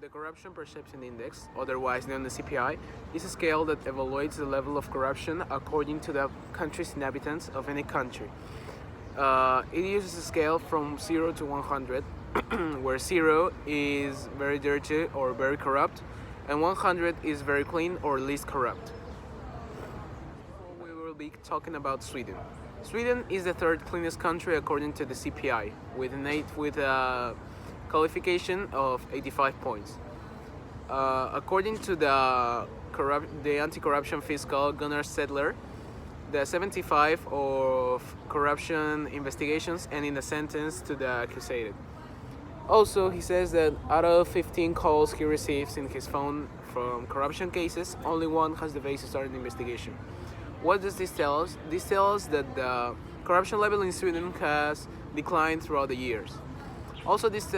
The Corruption Perception Index, otherwise known as CPI, is a scale that evaluates the level of corruption according to the country's inhabitants of any country. It uses a scale from 0 to 100, where 0 is very dirty or very corrupt, and 100 is very clean or least corrupt. We will be talking about Sweden. Sweden is the third cleanest country according to the CPI, with a qualification of 85 points. According to the anti-corruption fiscal Gunnar Sedler, the 75 of corruption investigations end in a sentence to the accused. Also, he says that out of 15 calls he receives in his phone from corruption cases, only one has the basis to start an investigation. What does this tell us? This tells us that the corruption level in Sweden has declined throughout the years. Also, this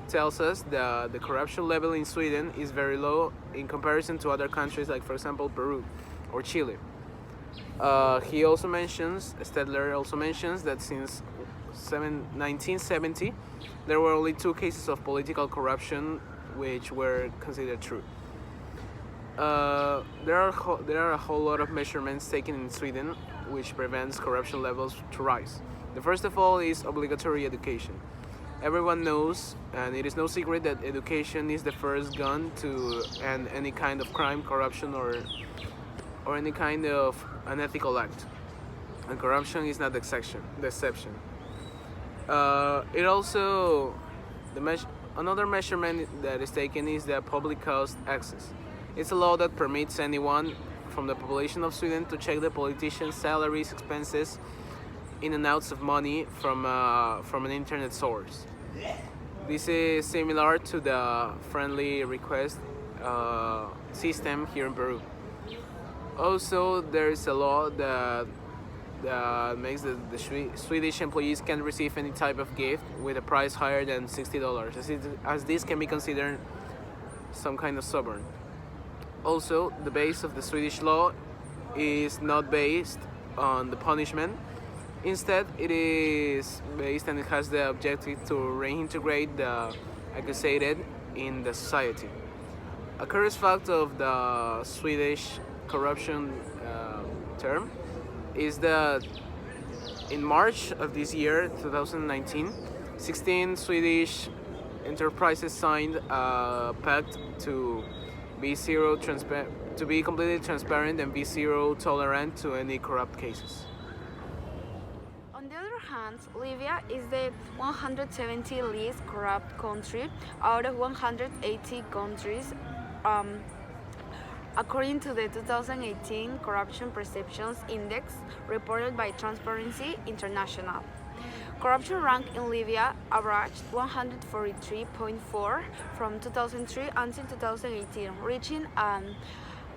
tells us that the corruption level in Sweden is very low in comparison to other countries like, for example, Peru or Chile. Stedler also mentions that since 1970, there were only 2 cases of political corruption which were considered true. There are a whole lot of measurements taken in Sweden which prevents corruption levels to rise. The first of all is obligatory education. Everyone knows, and it is no secret, that education is the first gun to end any kind of crime, corruption, or any kind of unethical act. And corruption is not the exception. Another measurement that is taken is the public cost access. It's a law that permits anyone from the population of Sweden to check the politicians' salaries, expenses, in and outs of money from an internet source. This is similar to the friendly request system here in Peru. Also, there is a law that makes the Swedish employees can't receive any type of gift with a price higher than $60, as this can be considered some kind of suborn. Also, the base of the Swedish law is not based on the punishment. Instead, it is based and it has the objective to reintegrate the accused in the society. A curious fact of the Swedish corruption term is that in March of this year, 2019, 16 Swedish enterprises signed a pact to be completely transparent and be zero tolerant to any corrupt cases. On the other hand, Libya is the 170 least corrupt country out of 180 countries, according to the 2018 Corruption Perceptions Index reported by Transparency International. Corruption rank in Libya averaged 143.4 from 2003 until 2018, reaching an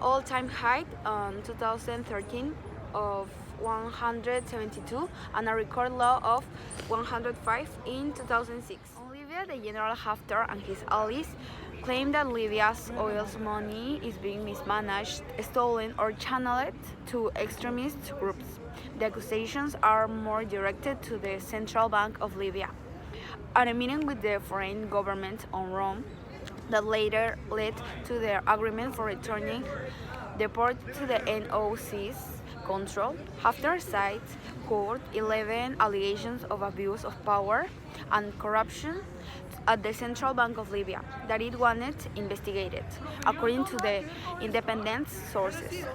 all-time high in 2013 of 172 and a record low of 105 in 2006. In Libya, the General Haftar and his allies claim that Libya's oil's money is being mismanaged, stolen, or channeled to extremist groups. The accusations are more directed to the Central Bank of Libya. At a meeting with the foreign government on Rome that later led to their agreement for returning the port to the NOC's control, Haftar cites, quote, 11 allegations of abuse of power and corruption at the Central Bank of Libya that it wanted investigated, according to the independent sources.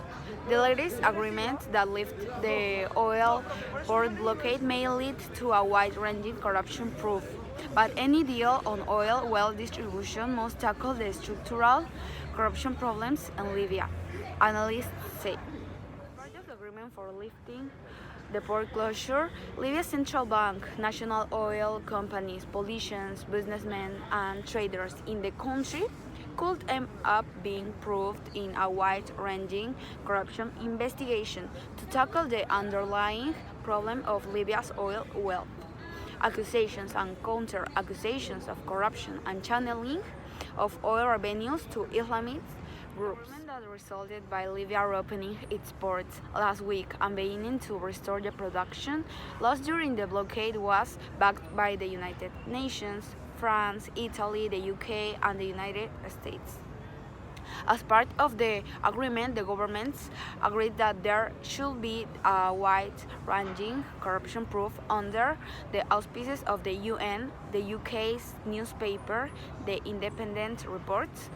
The latest agreement that lifted the oil port blockade may lead to a wide-ranging corruption proof, but any deal on oil well distribution must tackle the structural corruption problems in Libya, analysts say. Part of the agreement for lifting the port closure, Libya's central bank, national oil companies, politicians, businessmen, and traders in the country could end up being proved in a wide-ranging corruption investigation to tackle the underlying problem of Libya's oil wealth. Accusations and counter-accusations of corruption and channeling of oil revenues to Islamist groups. That resulted by Libya reopening its ports last week and beginning to restore the production lost during the blockade was backed by the United Nations, France, Italy, the UK, and the United States. As part of the agreement, the governments agreed that there should be a wide-ranging corruption proof under the auspices of the UN, the UK's newspaper, The Independent reports,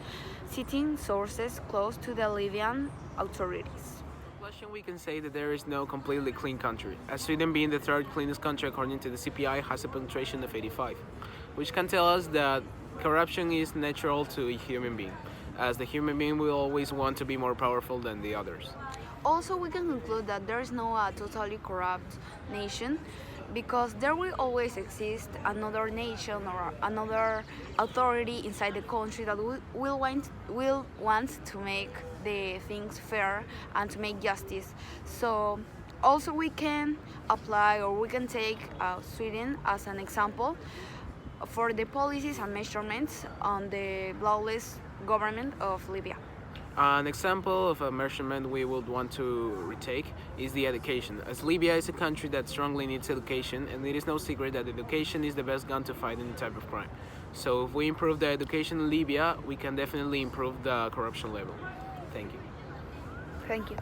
citing sources close to the Libyan authorities. Conclusion, we can say that there is no completely clean country, as Sweden being the third cleanest country according to the CPI has a penetration of 85, which can tell us that corruption is natural to a human being, as the human being will always want to be more powerful than the others. Also, we can conclude that there is no totally corrupt nation because there will always exist another nation or another authority inside the country that will want to make the things fair and to make justice. So also we can apply or we can take Sweden as an example for the policies and measurements on the lawless government of Libya. An example of a measurement we would want to retake is the education, as Libya is a country that strongly needs education, and it is no secret that education is the best gun to fight any type of crime. So if we improve the education in Libya, we can definitely improve the corruption level. Thank you. Thank you.